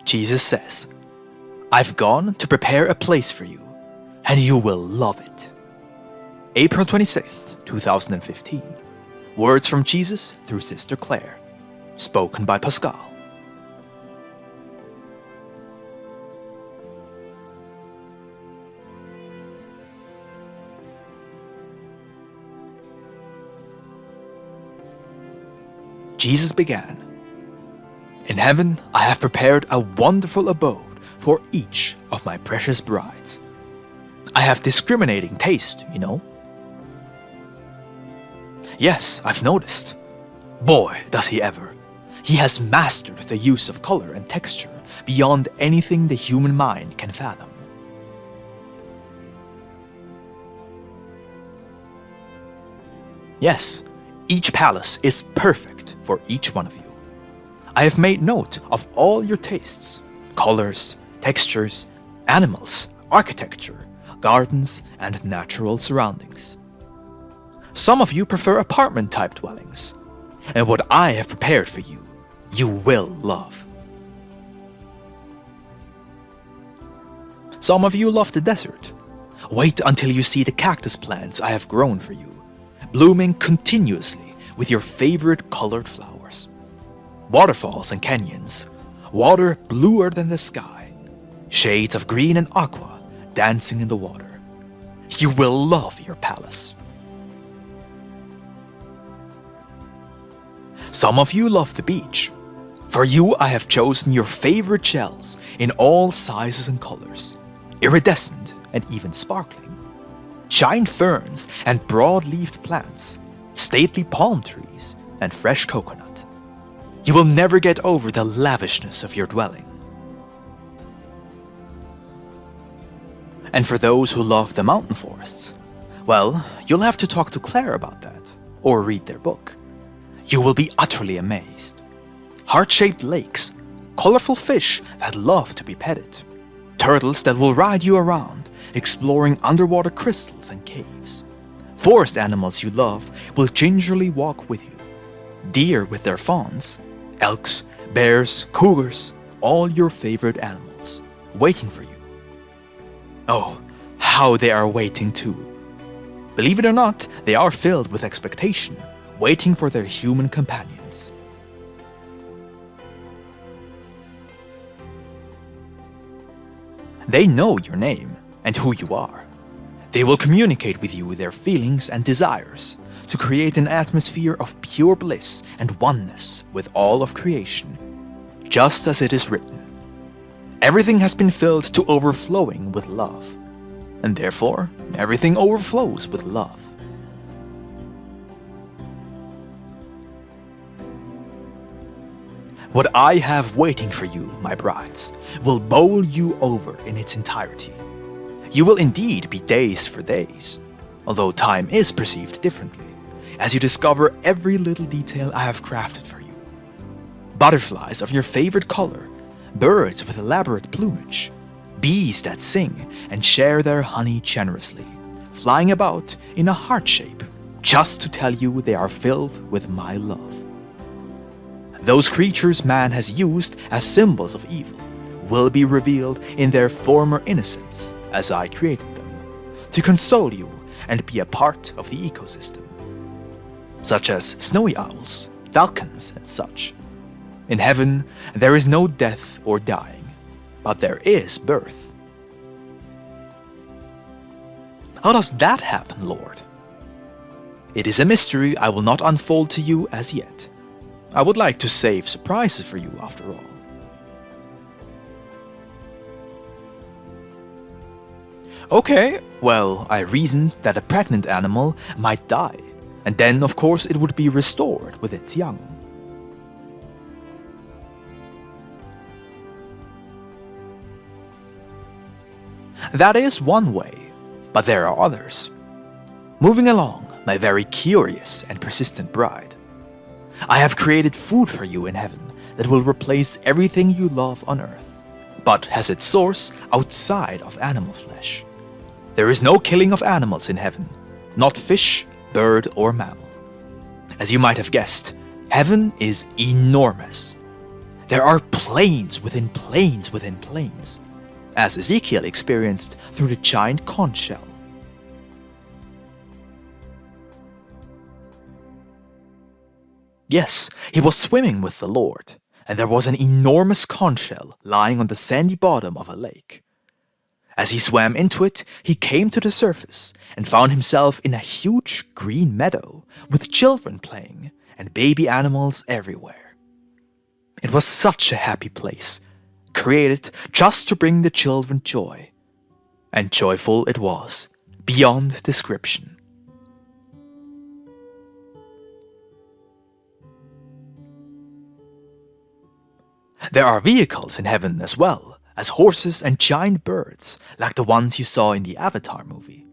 Jesus says, "I've gone to prepare a place for you, and you will love it." April 26th, 2015. Words from Jesus through Sister Clare. Spoken by Pascal. Jesus began, "In heaven I have prepared a wonderful abode for each of my precious brides. I have discriminating taste, you know." "Yes, I've noticed. Boy, does he ever. He has mastered the use of color and texture beyond anything the human mind can fathom." "Yes, each palace is perfect for each one of you. I have made note of all your tastes, colors, textures, animals, architecture, gardens, and natural surroundings. Some of you prefer apartment-type dwellings, and what I have prepared for you, you will love. Some of you love the desert. Wait until you see the cactus plants I have grown for you, blooming continuously with your favorite colored flowers. Waterfalls and canyons, water bluer than the sky, shades of green and aqua dancing in the water. You will love your palace. Some of you love the beach. For you I have chosen your favorite shells in all sizes and colors, iridescent and even sparkling. Giant ferns and broad-leaved plants, stately palm trees and fresh coconut. You will never get over the lavishness of your dwelling. And for those who love the mountain forests, well, you'll have to talk to Clare about that, or read their book. You will be utterly amazed. Heart-shaped lakes, colorful fish that love to be petted, turtles that will ride you around, exploring underwater crystals and caves. Forest animals you love will gingerly walk with you. Deer with their fawns, elks, bears, cougars, all your favorite animals, waiting for you. Oh, how they are waiting too. Believe it or not, they are filled with expectation, waiting for their human companions. They know your name and who you are. They will communicate with you their feelings and desires to create an atmosphere of pure bliss and oneness with all of creation, just as it is written. Everything has been filled to overflowing with love, and therefore everything overflows with love. What I have waiting for you, my brides, will bowl you over in its entirety. You will indeed be dazed for days, although time is perceived differently, as you discover every little detail I have crafted for you. Butterflies of your favorite color, birds with elaborate plumage, bees that sing and share their honey generously, flying about in a heart shape, just to tell you they are filled with my love. Those creatures man has used as symbols of evil will be revealed in their former innocence as I created them, to console you and be a part of the ecosystem, such as snowy owls, falcons, and such. In heaven, there is no death or dying, but there is birth. How does that happen, Lord? It is a mystery I will not unfold to you as yet. I would like to save surprises for you after all. Okay, well, I reasoned that a pregnant animal might die, and then of course it would be restored with its young. That is one way, but there are others. Moving along, my very curious and persistent bride. I have created food for you in heaven that will replace everything you love on earth, but has its source outside of animal flesh. There is no killing of animals in heaven, not fish, bird, or mammal. As you might have guessed, heaven is enormous. There are planes within planes within planes, as Ezekiel experienced through the giant conch shell. Yes, he was swimming with the Lord, and there was an enormous conch shell lying on the sandy bottom of a lake. As he swam into it, he came to the surface and found himself in a huge green meadow with children playing and baby animals everywhere. It was such a happy place, created just to bring the children joy. And joyful it was, beyond description. There are vehicles in heaven as well as horses and giant birds, like the ones you saw in the Avatar movie.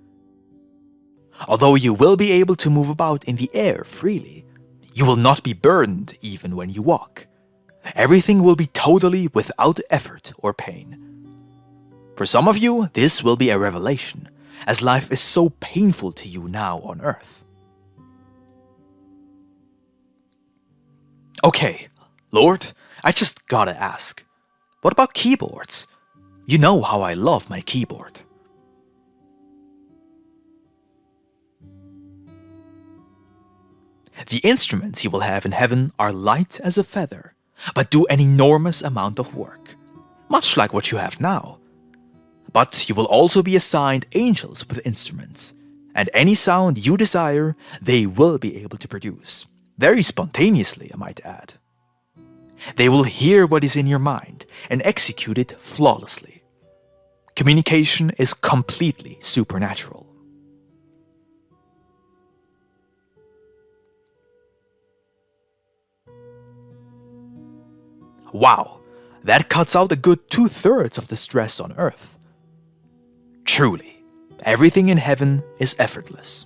Although you will be able to move about in the air freely, you will not be burdened even when you walk. Everything will be totally without effort or pain. For some of you, this will be a revelation, as life is so painful to you now on Earth. Okay, Lord, I just gotta ask, what about keyboards? You know how I love my keyboard. The instruments you will have in heaven are light as a feather, but do an enormous amount of work, much like what you have now. But you will also be assigned angels with instruments, and any sound you desire, they will be able to produce, very spontaneously, I might add. They will hear what is in your mind and execute it flawlessly. Communication is completely supernatural. Wow, that cuts out a good 2/3 of the stress on Earth. Truly, everything in heaven is effortless.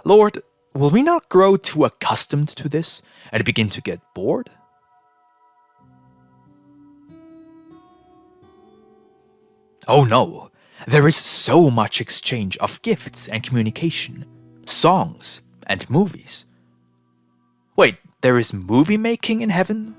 Lord, will we not grow too accustomed to this and begin to get bored? Oh no, there is so much exchange of gifts and communication, songs and movies. Wait, there is movie making in heaven?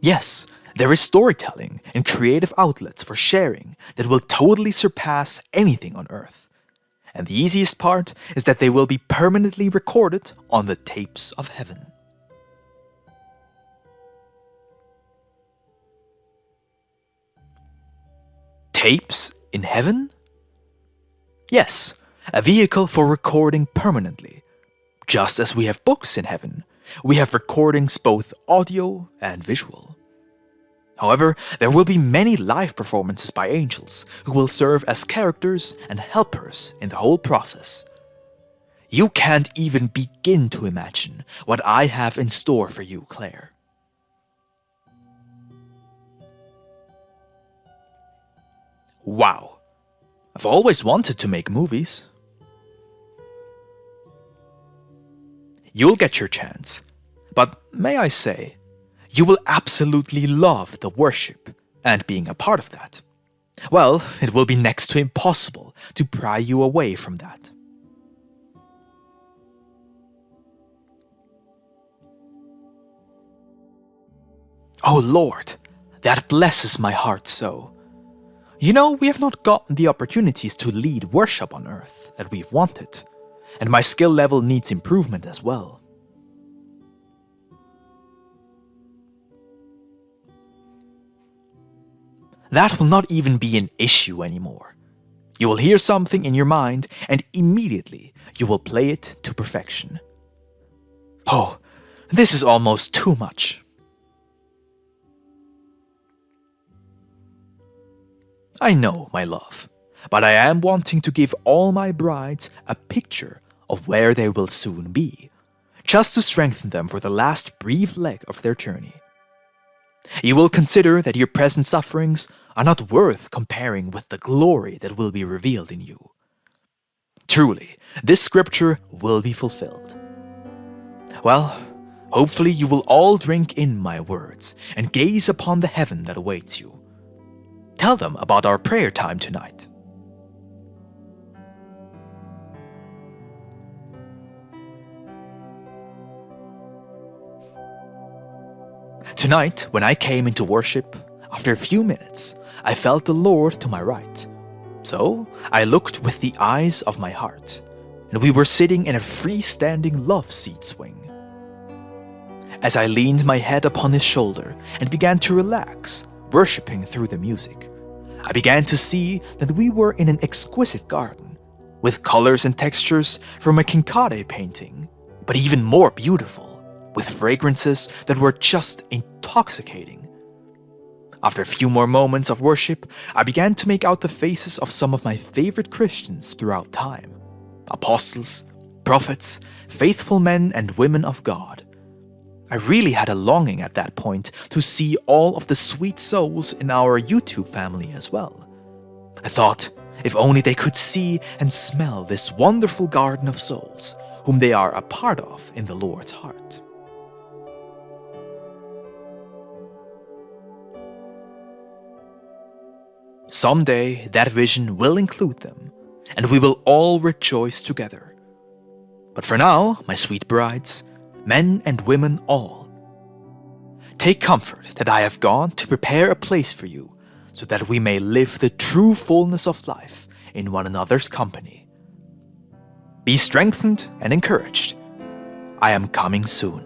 Yes, there is storytelling and creative outlets for sharing that will totally surpass anything on Earth. And the easiest part is that they will be permanently recorded on the tapes of heaven. Tapes in heaven? Yes, a vehicle for recording permanently. Just as we have books in heaven, we have recordings both audio and visual. However, there will be many live performances by angels who will serve as characters and helpers in the whole process. You can't even begin to imagine what I have in store for you, Claire. Wow, I've always wanted to make movies. You'll get your chance, but may I say, you will absolutely love the worship and being a part of that. Well, it will be next to impossible to pry you away from that. Oh Lord, that blesses my heart so. You know, we have not gotten the opportunities to lead worship on Earth that we've wanted, and my skill level needs improvement as well. That will not even be an issue anymore. You will hear something in your mind and immediately you will play it to perfection. Oh, this is almost too much. I know, my love, but I am wanting to give all my brides a picture of where they will soon be, just to strengthen them for the last brief leg of their journey. You will consider that your present sufferings are not worth comparing with the glory that will be revealed in you. Truly, this scripture will be fulfilled. Well, hopefully you will all drink in my words and gaze upon the heaven that awaits you. Tell them about our prayer time tonight. Tonight, when I came into worship, after a few minutes, I felt the Lord to my right. So I looked with the eyes of my heart, and we were sitting in a freestanding love seat swing. As I leaned my head upon his shoulder and began to relax, worshipping through the music, I began to see that we were in an exquisite garden, with colors and textures from a Kinkade painting, but even more beautiful, with fragrances that were just intoxicating. After a few more moments of worship, I began to make out the faces of some of my favorite Christians throughout time: apostles, prophets, faithful men and women of God. I really had a longing at that point to see all of the sweet souls in our YouTube family as well. I thought, if only they could see and smell this wonderful garden of souls, whom they are a part of in the Lord's heart. Someday that vision will include them, and we will all rejoice together. But for now, my sweet brides, men and women all, take comfort that I have gone to prepare a place for you, so that we may live the true fullness of life in one another's company. Be strengthened and encouraged. I am coming soon.